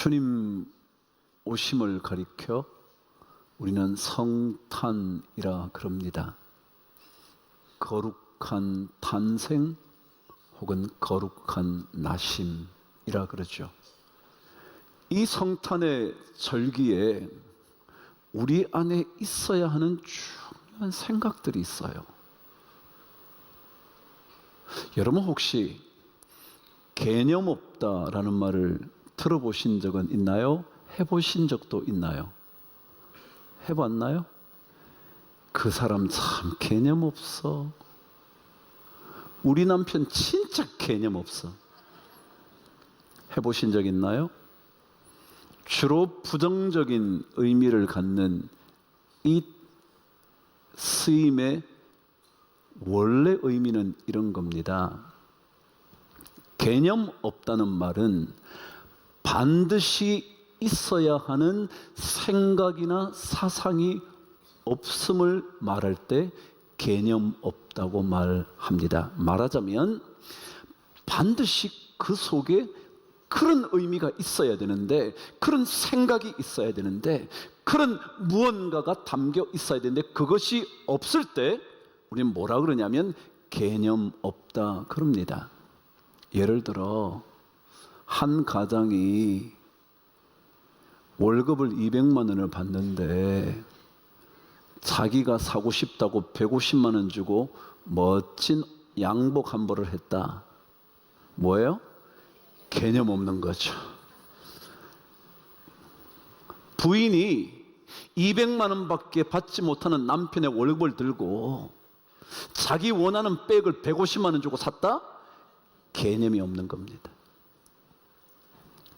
주님 오심을 가리켜 우리는 성탄이라 그럽니다. 거룩한 탄생 혹은 거룩한 나심이라 그러죠. 이 성탄의 절기에 우리 안에 있어야 하는 중요한 생각들이 있어요. 여러분 혹시 개념 없다라는 말을 들어보신 적은 있나요? 해보신 적도 있나요? 해봤나요? 그 사람 참 개념 없어. 우리 남편 진짜 개념 없어. 해보신 적 있나요? 주로 부정적인 의미를 갖는 이 쓰임의 원래 의미는 이런 겁니다. 개념 없다는 말은 반드시 있어야 하는 생각이나 사상이 없음을 말할 때 개념 없다고 말합니다. 말하자면 반드시 그 속에 그런 의미가 있어야 되는데, 그런 생각이 있어야 되는데, 그런 무언가가 담겨 있어야 되는데 그것이 없을 때 우리는 뭐라 그러냐면 개념 없다 그럽니다. 예를 들어 한 가장이 월급을 200만 원을 받는데 자기가 사고 싶다고 150만 원 주고 멋진 양복 한 벌을 했다. 뭐예요? 개념 없는 거죠. 부인이 200만 원밖에 받지 못하는 남편의 월급을 들고 자기 원하는 백을 150만 원 주고 샀다? 개념이 없는 겁니다.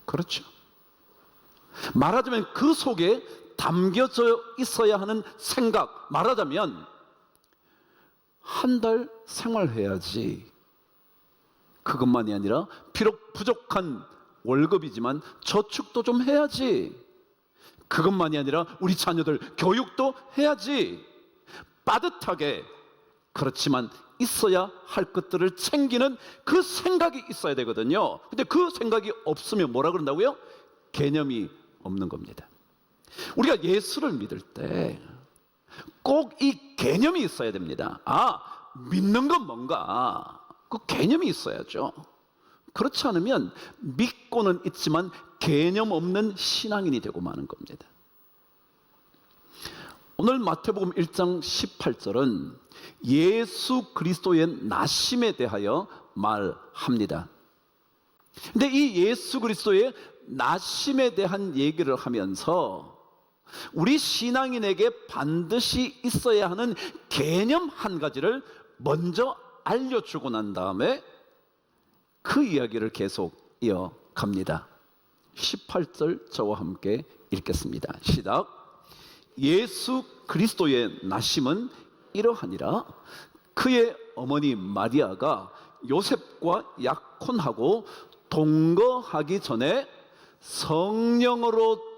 그렇죠. 말하자면 그 속에 담겨져 있어야 하는 생각, 말하자면 한 달 생활해야지. 그것만이 아니라 비록 부족한 월급이지만 저축도 좀 해야지. 그것만이 아니라 우리 자녀들 교육도 해야지. 빠듯하게, 그렇지만 있어야 할 것들을 챙기는 그 생각이 있어야 되거든요. 근데 그 생각이 없으면 뭐라 그런다고요? 개념이 없는 겁니다. 우리가 예수를 믿을 때 꼭 이 개념이 있어야 됩니다. 믿는 건 뭔가 그 개념이 있어야죠. 그렇지 않으면 믿고는 있지만 개념 없는 신앙인이 되고 마는 겁니다. 오늘 마태복음 1장 18절은 예수 그리스도의 나심에 대하여 말합니다. 근데 이 예수 그리스도의 나심에 대한 얘기를 하면서 우리 신앙인에게 반드시 있어야 하는 개념 한 가지를 먼저 알려주고 난 다음에 그 이야기를 계속 이어갑니다. 18절 저와 함께 읽겠습니다. 시작. 예수 그리스도의 나심은 이러하니라. 그의 어머니 마리아가 요셉과 약혼하고 동거하기 전에 성령으로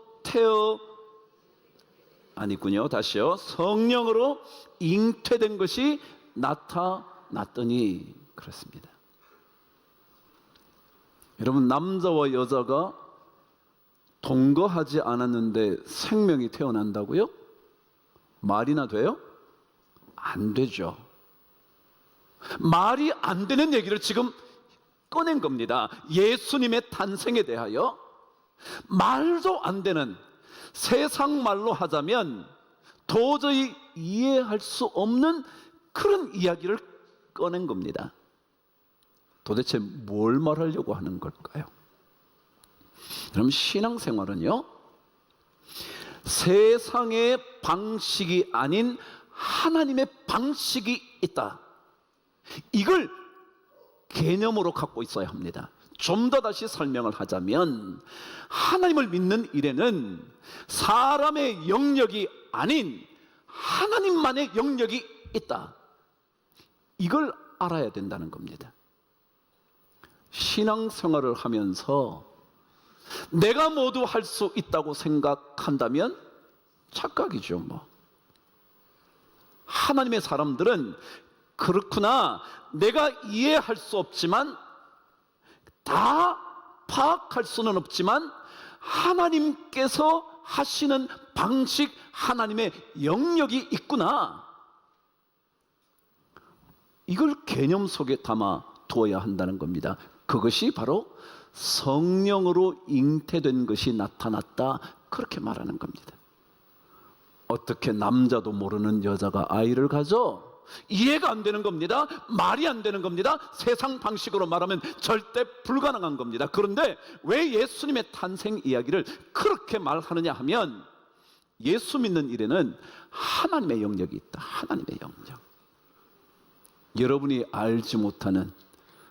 아니군요. 다시요. 성령으로 잉태된 것이 나타났더니 그렇습니다. 여러분, 남자와 여자가 동거하지 않았는데 생명이 태어난다고요? 말이나 돼요? 안 되죠. 말이 안 되는 얘기를 지금 꺼낸 겁니다. 예수님의 탄생에 대하여 말도 안 되는, 세상 말로 하자면 도저히 이해할 수 없는 그런 이야기를 꺼낸 겁니다. 도대체 뭘 말하려고 하는 걸까요? 그럼 신앙생활은요, 세상의 방식이 아닌 하나님의 방식이 있다. 이걸 개념으로 갖고 있어야 합니다. 좀 더 다시 설명을 하자면 하나님을 믿는 일에는 사람의 영역이 아닌 하나님만의 영역이 있다. 이걸 알아야 된다는 겁니다. 신앙생활을 하면서 내가 모두 할 수 있다고 생각한다면 착각이죠. 하나님의 사람들은 그렇구나, 내가 이해할 수 없지만, 다 파악할 수는 없지만 하나님께서 하시는 방식, 하나님의 영역이 있구나. 이걸 개념 속에 담아 두어야 한다는 겁니다. 그것이 바로 성령으로 잉태된 것이 나타났다, 그렇게 말하는 겁니다. 어떻게 남자도 모르는 여자가 아이를 가져? 이해가 안 되는 겁니다. 말이 안 되는 겁니다. 세상 방식으로 말하면 절대 불가능한 겁니다. 그런데 왜 예수님의 탄생 이야기를 그렇게 말하느냐 하면, 예수 믿는 일에는 하나님의 영역이 있다. 하나님의 영역. 여러분이 알지 못하는,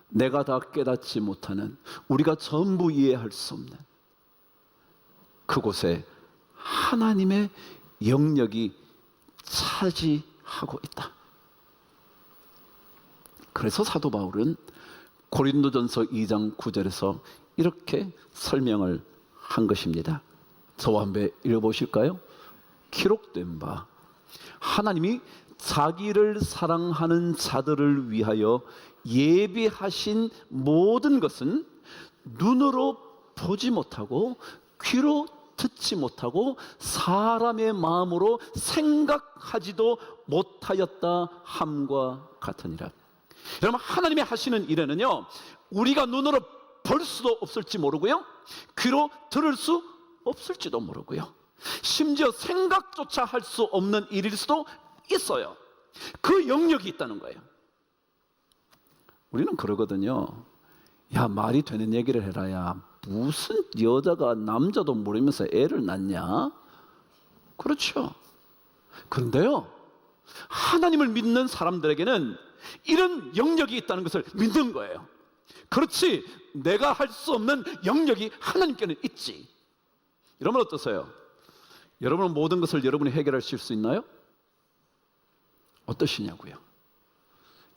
내가 다 깨닫지 못하는, 우리가 전부 이해할 수 없는 그곳에 하나님의 영역이 차지하고 있다. 그래서 사도 바울은 고린도전서 2장 9절에서 이렇게 설명을 한 것입니다. 저와 한번 읽어보실까요? 기록된 바 하나님이 자기를 사랑하는 자들을 위하여 예비하신 모든 것은 눈으로 보지 못하고 귀로 듣지 못하고 사람의 마음으로 생각하지도 못하였다 함과 같으니라. 여러분, 하나님이 하시는 일에는요, 우리가 눈으로 볼 수도 없을지 모르고요, 귀로 들을 수 없을지도 모르고요, 심지어 생각조차 할 수 없는 일일 수도 있어요. 그 영역이 있다는 거예요. 우리는 그러거든요. 야, 말이 되는 얘기를 해라. 야, 무슨 여자가 남자도 모르면서 애를 낳냐? 그렇죠. 그런데요, 하나님을 믿는 사람들에게는 이런 영역이 있다는 것을 믿는 거예요. 그렇지, 내가 할 수 없는 영역이 하나님께는 있지. 여러분 어떠세요? 여러분은 모든 것을 여러분이 해결하실 수 있나요? 어떠시냐고요?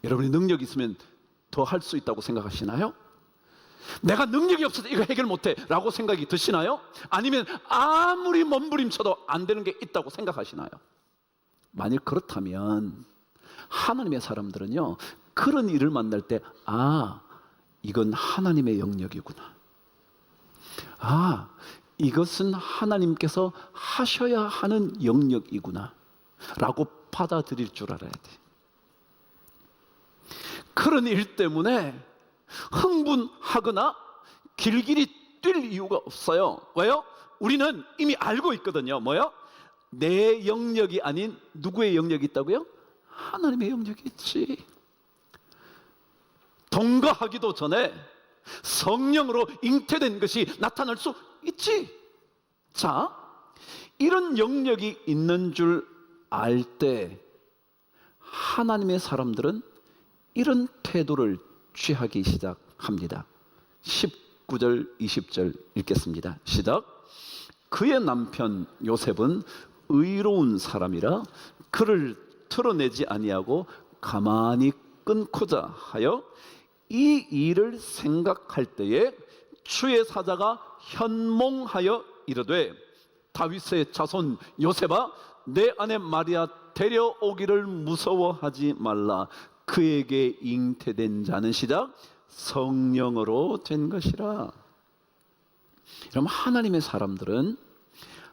여러분이 능력이 있으면 더 할 수 있다고 생각하시나요? 내가 능력이 없어서 이거 해결 못해 라고 생각이 드시나요? 아니면 아무리 몸부림쳐도 안 되는 게 있다고 생각하시나요? 만일 그렇다면 하나님의 사람들은요, 그런 일을 만날 때, 아, 이건 하나님의 영역이구나, 아, 이것은 하나님께서 하셔야 하는 영역이구나 라고 받아들일 줄 알아야 돼. 그런 일 때문에 흥분하거나 길길이 뛸 이유가 없어요. 왜요? 우리는 이미 알고 있거든요. 뭐요? 내 영역이 아닌 누구의 영역이 있다고요? 하나님의 영역이 있지. 동거하기도 전에 성령으로 잉태된 것이 나타날 수 있지. 자, 이런 영역이 있는 줄 알 때 하나님의 사람들은 이런 태도를 취하기 시작합니다. 19절 20절 읽겠습니다. 시작. 그의 남편 요셉은 의로운 사람이라 그를 털어내지 아니하고 가만히 끊고자 하여 이 일을 생각할 때에 주의 사자가 현몽하여 이르되, 다윗의 자손 요셉아, 내 아내 마리아 데려오기를 무서워하지 말라. 그에게 잉태된 자는 시작 성령으로 된 것이라. 여러분, 하나님의 사람들은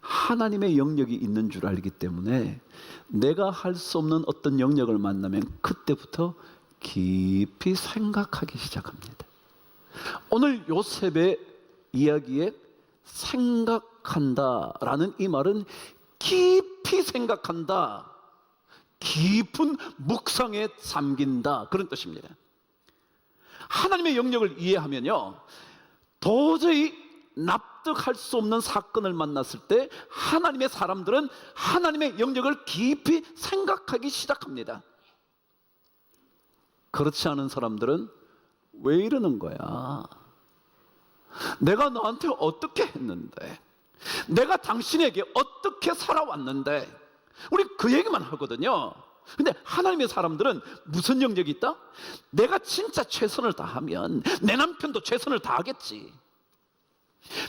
하나님의 영역이 있는 줄 알기 때문에 내가 할 수 없는 어떤 영역을 만나면 그때부터 깊이 생각하기 시작합니다. 오늘 요셉의 이야기에 생각한다라는 이 말은 깊이 생각한다, 깊은 묵상에 잠긴다, 그런 뜻입니다. 하나님의 영역을 이해하면요, 도저히 납득할 수 없는 사건을 만났을 때 하나님의 사람들은 하나님의 영역을 깊이 생각하기 시작합니다. 그렇지 않은 사람들은 왜 이러는 거야? 내가 너한테 어떻게 했는데? 내가 당신에게 어떻게 살아왔는데? 우리 그 얘기만 하거든요. 근데 하나님의 사람들은 무슨 영역이 있다? 내가 진짜 최선을 다하면 내 남편도 최선을 다하겠지.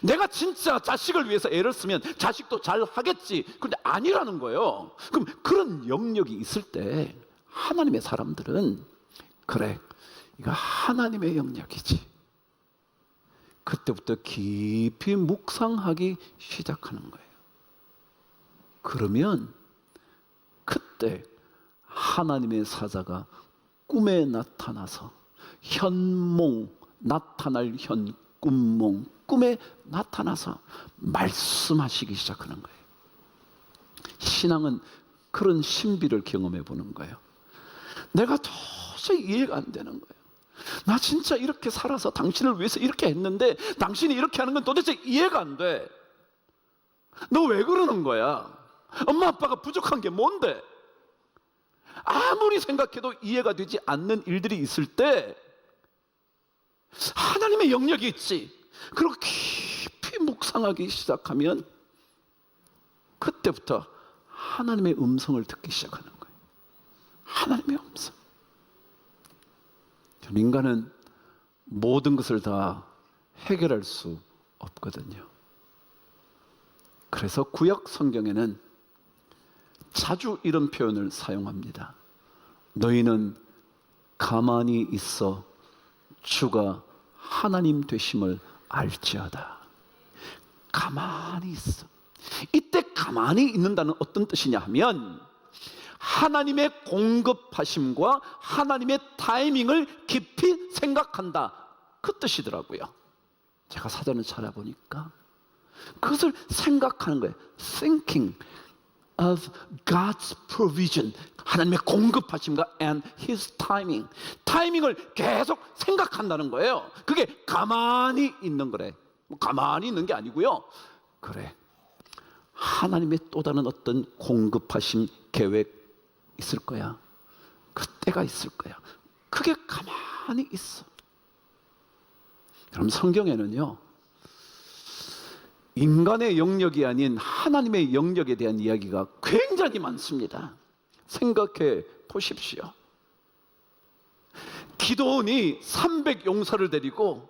내가 진짜 자식을 위해서 애를 쓰면 자식도 잘 하겠지. 그런데 아니라는 거예요. 그럼 그런 영역이 있을 때 하나님의 사람들은, 그래, 이거 하나님의 영역이지, 그때부터 깊이 묵상하기 시작하는 거예요. 그러면 그때 하나님의 사자가 꿈에 나타나서 현몽, 나타날 현, 꿈몽, 꿈에 나타나서 말씀하시기 시작하는 거예요. 신앙은 그런 신비를 경험해 보는 거예요. 내가 도저히 이해가 안 되는 거예요. 나 진짜 이렇게 살아서 당신을 위해서 이렇게 했는데 당신이 이렇게 하는 건 도대체 이해가 안 돼. 너 왜 그러는 거야? 엄마 아빠가 부족한 게 뭔데? 아무리 생각해도 이해가 되지 않는 일들이 있을 때 하나님의 영역이 있지. 그리고 깊이 묵상하기 시작하면 그때부터 하나님의 음성을 듣기 시작하는 거예요. 하나님의 음성. 인간은 모든 것을 다 해결할 수 없거든요. 그래서 구약 성경에는 자주 이런 표현을 사용합니다. 너희는 가만히 있어 주가 하나님 되심을 알지어다. 가만히 있어. 이때 가만히 있는다는 어떤 뜻이냐 하면 하나님의 공급하심과 하나님의 타이밍을 깊이 생각한다, 그 뜻이더라고요. 제가 사전을 찾아보니까 그것을 생각하는 거예요. Thinking of God's provision, 하나님의 공급하심과 and His timing, 타이밍을 계속 생각한다는 거예요. 그게 가만히 있는 거래. 가만히 있는 게 아니고요. 그래, 하나님의 또 다른 어떤 공급하심 계획 있을 거야. 그때가 있을 거야. 그게 가만히 있어. 그럼 성경에는요, 인간의 영역이 아닌 하나님의 영역에 대한 이야기가 굉장히 많습니다. 생각해 보십시오. 기드온이 300용사를 데리고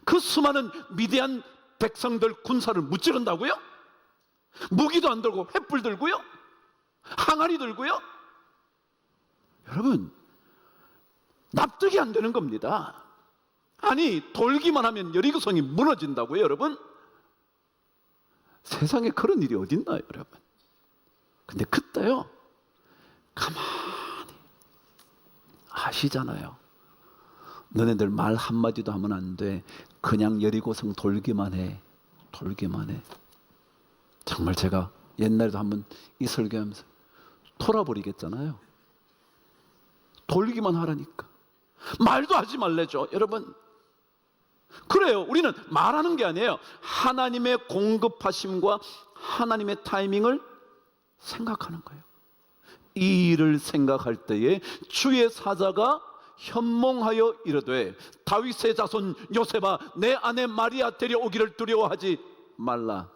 그 수많은 미디안 백성들 군사를 무찌른다고요? 무기도 안 들고 횃불 들고요? 항아리 들고요? 여러분, 납득이 안 되는 겁니다. 아니, 돌기만 하면 여리고성이 무너진다고요, 여러분? 세상에 그런 일이 어딨나요, 여러분? 근데 그때요, 가만히 아시잖아요. 너네들 말 한마디도 하면 안 돼. 그냥 여리고성 돌기만 해. 돌기만 해. 정말 제가 옛날에도 한번 이 설교하면서 돌아버리겠잖아요. 돌기만 하라니까. 말도 하지 말래죠, 여러분. 그래요. 우리는 말하는 게 아니에요. 하나님의 공급하심과 하나님의 타이밍을 생각하는 거예요. 이 일을 생각할 때에 주의 사자가 현몽하여 이르되 다윗의 자손 요셉아, 내 아내 마리아 데려오기를 두려워하지 말라.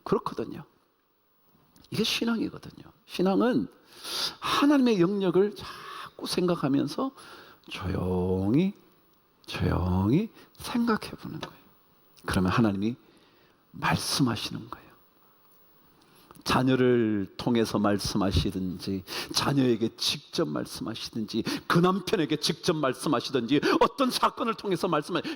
그렇거든요. 이게 신앙이거든요. 신앙은 하나님의 영역을 자꾸 생각하면서 조용히 생각해 보는 거예요. 그러면 하나님이 말씀하시는 거예요. 자녀를 통해서 말씀하시든지, 자녀에게 직접 말씀하시든지, 그 남편에게 직접 말씀하시든지, 어떤 사건을 통해서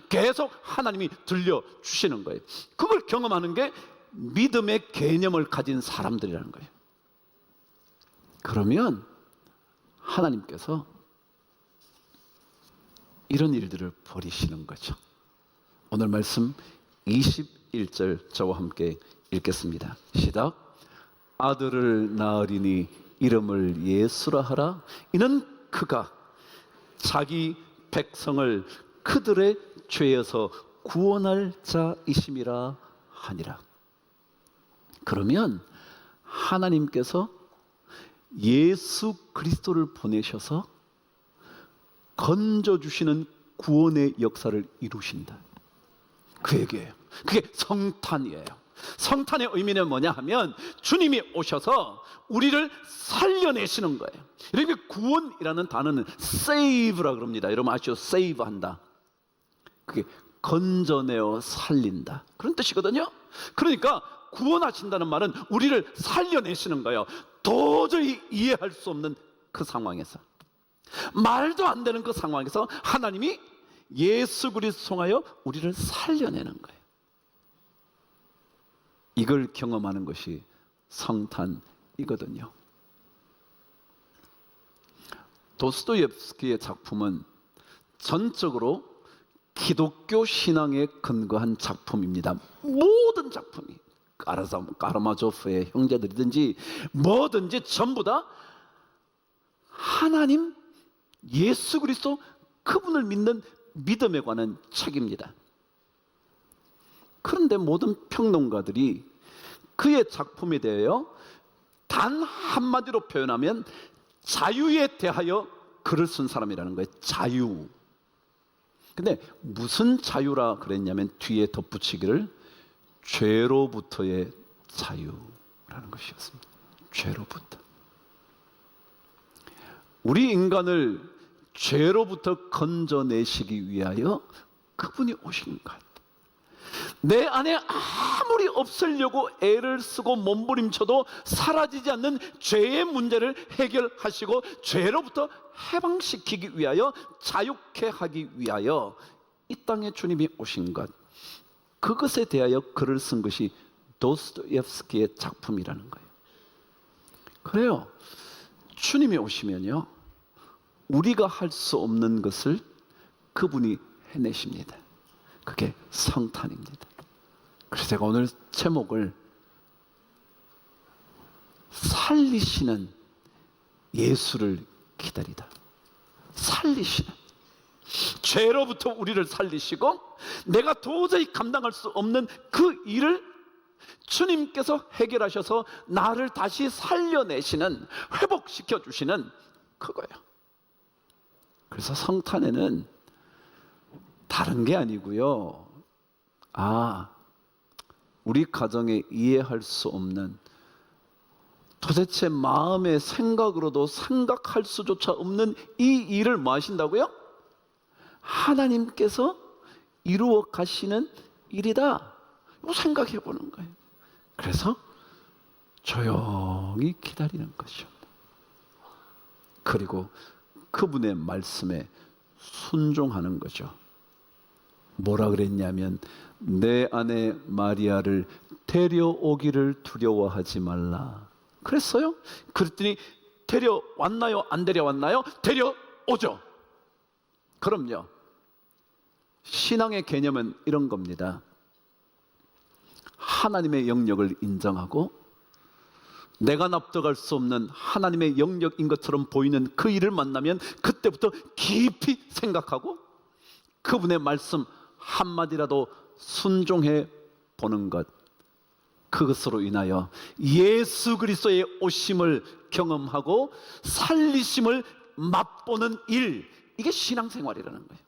계속 하나님이 들려주시는 거예요. 그걸 경험하는 게 믿음의 개념을 가진 사람들이라는 거예요. 그러면 하나님께서 이런 일들을 벌이시는 거죠. 오늘 말씀 21절 저와 함께 읽겠습니다. 시작. 아들을 낳으리니 이름을 예수라 하라. 이는 그가 자기 백성을 그들의 죄에서 구원할 자이심이라 하니라. 그러면 하나님께서 예수 그리스도를 보내셔서 건져주시는 구원의 역사를 이루신다. 그 얘기예요. 그게 성탄이에요. 성탄의 의미는 뭐냐 하면 주님이 오셔서 우리를 살려내시는 거예요. 이렇게 구원이라는 단어는 save라 그럽니다. 여러분 아시죠? save 한다. 그게 건져내어 살린다, 그런 뜻이거든요. 그러니까 구원하신다는 말은 우리를 살려내시는 거예요. 도저히 이해할 수 없는 그 상황에서, 말도 안 되는 그 상황에서 하나님이 예수 그리스도 통하여 우리를 살려내는 거예요. 이걸 경험하는 것이 성탄이거든요. 도스토옙스키의 작품은 전적으로 기독교 신앙에 근거한 작품입니다. 모든 작품이 까라마조프의 형제들이든지 뭐든지 전부 다 하나님, 예수 그리스도 그분을 믿는 믿음에 관한 책입니다. 그런데 모든 평론가들이 그의 작품에 대하여 단 한마디로 표현하면 자유에 대하여 글을 쓴 사람이라는 거예요. 자유. 근데 무슨 자유라 그랬냐면 뒤에 덧붙이기를 죄로부터의 자유라는 것이었습니다. 죄로부터. 우리 인간을 죄로부터 건져내시기 위하여 그분이 오신 것. 내 안에 아무리 없애려고 애를 쓰고 몸부림쳐도 사라지지 않는 죄의 문제를 해결하시고 죄로부터 해방시키기 위하여, 자유케 하기 위하여 이 땅에 주님이 오신 것, 그것에 대하여 글을 쓴 것이 도스토옙스키의 작품이라는 거예요. 그래요. 주님이 오시면요, 우리가 할 수 없는 것을 그분이 해내십니다. 그게 성탄입니다. 그래서 제가 오늘 제목을 살리시는 예수를 기다리다. 살리시는, 죄로부터 우리를 살리시고 내가 도저히 감당할 수 없는 그 일을 주님께서 해결하셔서 나를 다시 살려내시는, 회복시켜 주시는 그거예요. 그래서 성탄에는 다른 게 아니고요, 우리 가정에 이해할 수 없는, 도대체 마음의 생각으로도 생각할 수조차 없는 이 일을 뭐 하신다고요? 하나님께서 이루어 가시는 일이다. 이거 생각해 보는 거예요. 그래서 조용히 기다리는 것이요. 그리고 그분의 말씀에 순종하는 거죠. 뭐라 그랬냐면 내 아내 마리아를 데려오기를 두려워하지 말라 그랬어요. 그랬더니 데려왔나요? 안 데려왔나요? 데려오죠. 그럼요. 신앙의 개념은 이런 겁니다. 하나님의 영역을 인정하고 내가 납득할 수 없는 하나님의 영역인 것처럼 보이는 그 일을 만나면 그때부터 깊이 생각하고 그분의 말씀 한마디라도 순종해 보는 것, 그것으로 인하여 예수 그리스도의 오심을 경험하고 살리심을 맛보는 일, 이게 신앙생활이라는 거예요.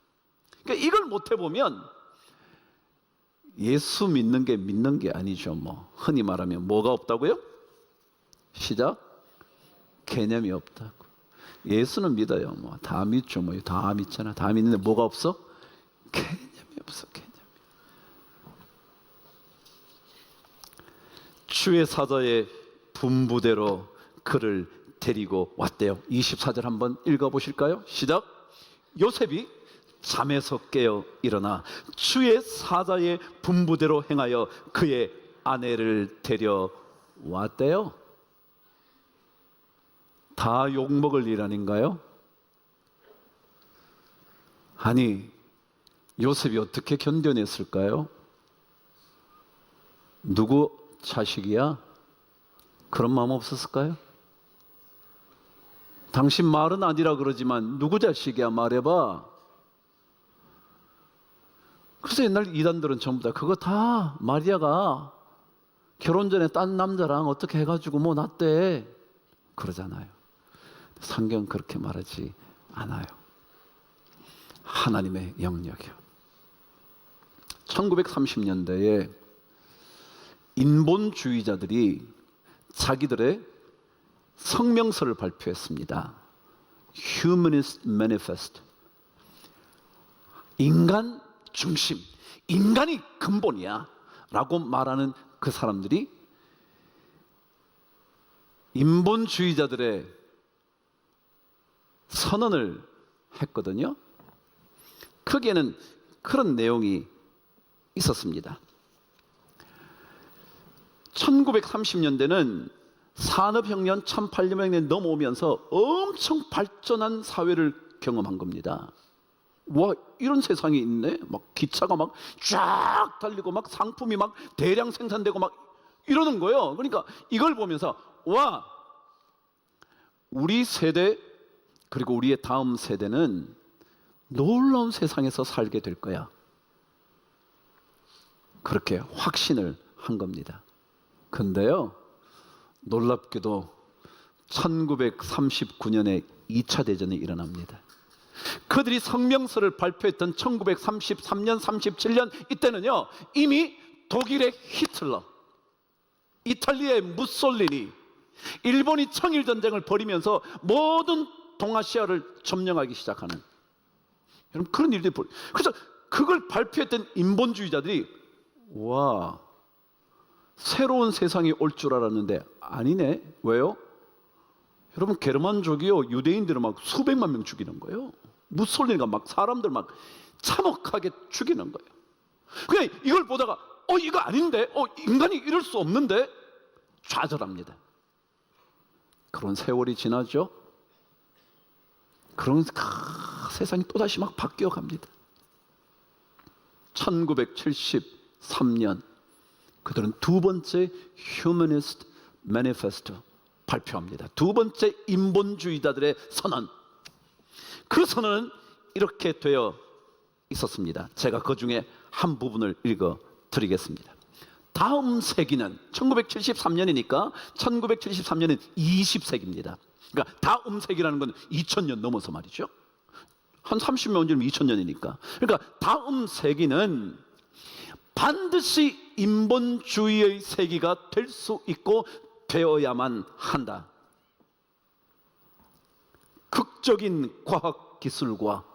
그러니까 이걸 못 해보면 예수 믿는 게 아니죠. 뭐 흔히 말하면 뭐가 없다고요? 시작. 개념이 없다고. 예수는 믿어요. 뭐 다 믿죠. 뭐 다 믿잖아. 다 믿는데 뭐가 없어? 개념이 없어. 개념이. 주의 사자의 분부대로 그를 데리고 왔대요. 24절 한번 읽어보실까요? 시작. 요셉이 잠에서 깨어 일어나 주의 사자의 분부대로 행하여 그의 아내를 데려왔대요. 다 욕먹을 일 아닌가요? 아니, 요셉이 어떻게 견뎌냈을까요? 누구 자식이야? 그런 마음 없었을까요? 당신 말은 아니라 그러지만 누구 자식이야? 말해봐. 그래서 옛날 이단들은 전부 다 그거 다 마리아가 결혼 전에 딴 남자랑 어떻게 해가지고 뭐 났대 그러잖아요. 성경은 그렇게 말하지 않아요. 하나님의 영역이요. 1930년대에 인본주의자들이 자기들의 성명서를 발표했습니다. Humanist Manifest. 인간 중심, 인간이 근본이야 라고 말하는 그 사람들이 인본주의자들의 선언을 했거든요. 거기에는 그런 내용이 있었습니다. 1930년대는 산업혁명 1800년대 넘어오면서 엄청 발전한 사회를 경험한 겁니다. 와, 이런 세상이 있네. 막 기차가 막 쫙 달리고 막 상품이 막 대량 생산되고 막 이러는 거예요. 그러니까 이걸 보면서 와, 우리 세대 그리고 우리의 다음 세대는 놀라운 세상에서 살게 될 거야. 그렇게 확신을 한 겁니다. 근데요, 놀랍게도 1939년에 2차 대전이 일어납니다. 그들이 성명서를 발표했던 1933년, 37년 이때는요, 이미 독일의 히틀러, 이탈리아의 무솔리니, 일본이 청일전쟁을 벌이면서 모든 동아시아를 점령하기 시작하는, 여러분 그런 일들이 벌. 그래서 그걸 발표했던 인본주의자들이 와, 새로운 세상이 올 줄 알았는데 아니네. 왜요? 여러분 게르만족이요, 유대인들을 막 수백만 명 죽이는 거예요. 무솔리니가 막 사람들 막 참혹하게 죽이는 거예요. 그냥 이걸 보다가 이거 아닌데, 인간이 이럴 수 없는데 좌절합니다. 그런 세월이 지나죠. 그런 세상이 또다시 막 바뀌어 갑니다. 1973년 그들은 두 번째 휴머니스트 매니페스토 발표합니다. 두 번째 인본주의자들의 선언. 그 선언은 이렇게 되어 있었습니다. 제가 그 중에 한 부분을 읽어 드리겠습니다. 다음 세기는 1973년이니까 1973년은 20세기입니다. 그러니까 다음 세기라는 건 2000년 넘어서 말이죠. 한 30년 전이면 2000년이니까. 그러니까 다음 세기는 반드시 인본주의의 세기가 될 수 있고 되어야만 한다. 극적인 과학기술과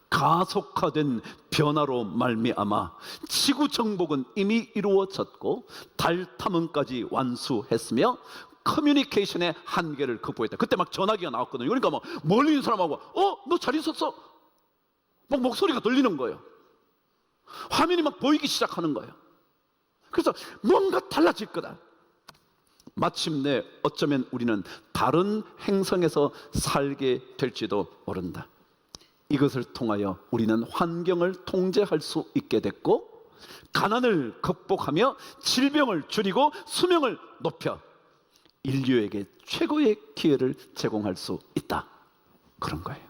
가속화된 변화로 말미암아 지구 정복은 이미 이루어졌고 달 탐험까지 완수했으며 커뮤니케이션의 한계를 극복했다. 그때 막 전화기가 나왔거든요. 그러니까 막 멀리 있는 사람하고 너 잘 있었어? 막 목소리가 들리는 거예요. 화면이 막 보이기 시작하는 거예요. 그래서 뭔가 달라질 거다. 마침내 어쩌면 우리는 다른 행성에서 살게 될지도 모른다. 이것을 통하여 우리는 환경을 통제할 수 있게 됐고 가난을 극복하며 질병을 줄이고 수명을 높여 인류에게 최고의 기회를 제공할 수 있다. 그런 거예요.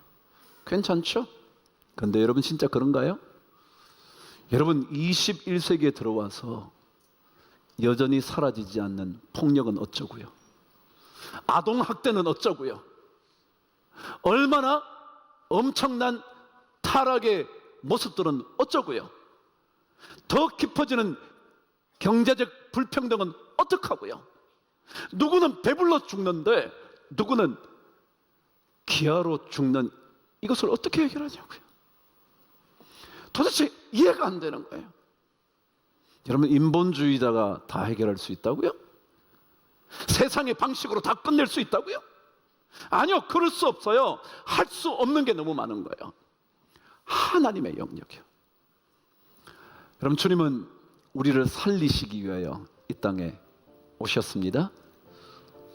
괜찮죠? 근데 여러분 진짜 그런가요? 여러분 21세기에 들어와서 여전히 사라지지 않는 폭력은 어쩌고요? 아동학대는 어쩌고요? 얼마나 엄청난 타락의 모습들은 어쩌고요? 더 깊어지는 경제적 불평등은 어떡하고요? 누구는 배불러 죽는데 누구는 기아로 죽는 이것을 어떻게 해결하냐고요? 도대체 이해가 안 되는 거예요. 여러분 인본주의자가 다 해결할 수 있다고요? 세상의 방식으로 다 끝낼 수 있다고요? 아니요, 그럴 수 없어요. 할 수 없는 게 너무 많은 거예요. 하나님의 영역이요. 여러분 주님은 우리를 살리시기 위하여 이 땅에 오셨습니다.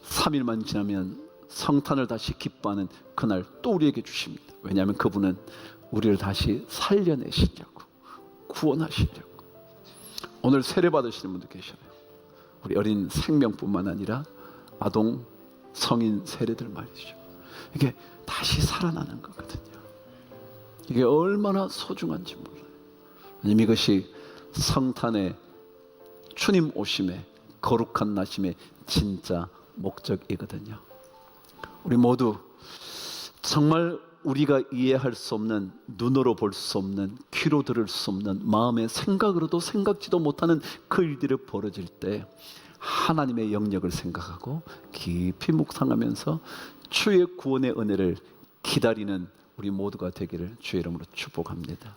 3일만 지나면 성탄을 다시 기뻐하는 그날 또 우리에게 주십니다. 왜냐하면 그분은 우리를 다시 살려내시려고, 구원하시려고. 오늘 세례 받으시는 분도 계셔요. 우리 어린 생명뿐만 아니라 아동, 성인 세례들 말이죠. 이게 다시 살아나는 거거든요. 이게 얼마나 소중한지 몰라요. 왜냐하면 이것이 성탄의 주님 오심의 거룩한 나심의 진짜 목적이거든요. 우리 모두 정말 우리가 이해할 수 없는, 눈으로 볼 수 없는, 귀로 들을 수 없는, 마음의 생각으로도 생각지도 못하는 그 일들이 벌어질 때 하나님의 영역을 생각하고 깊이 묵상하면서 주의 구원의 은혜를 기다리는 우리 모두가 되기를 주의 이름으로 축복합니다.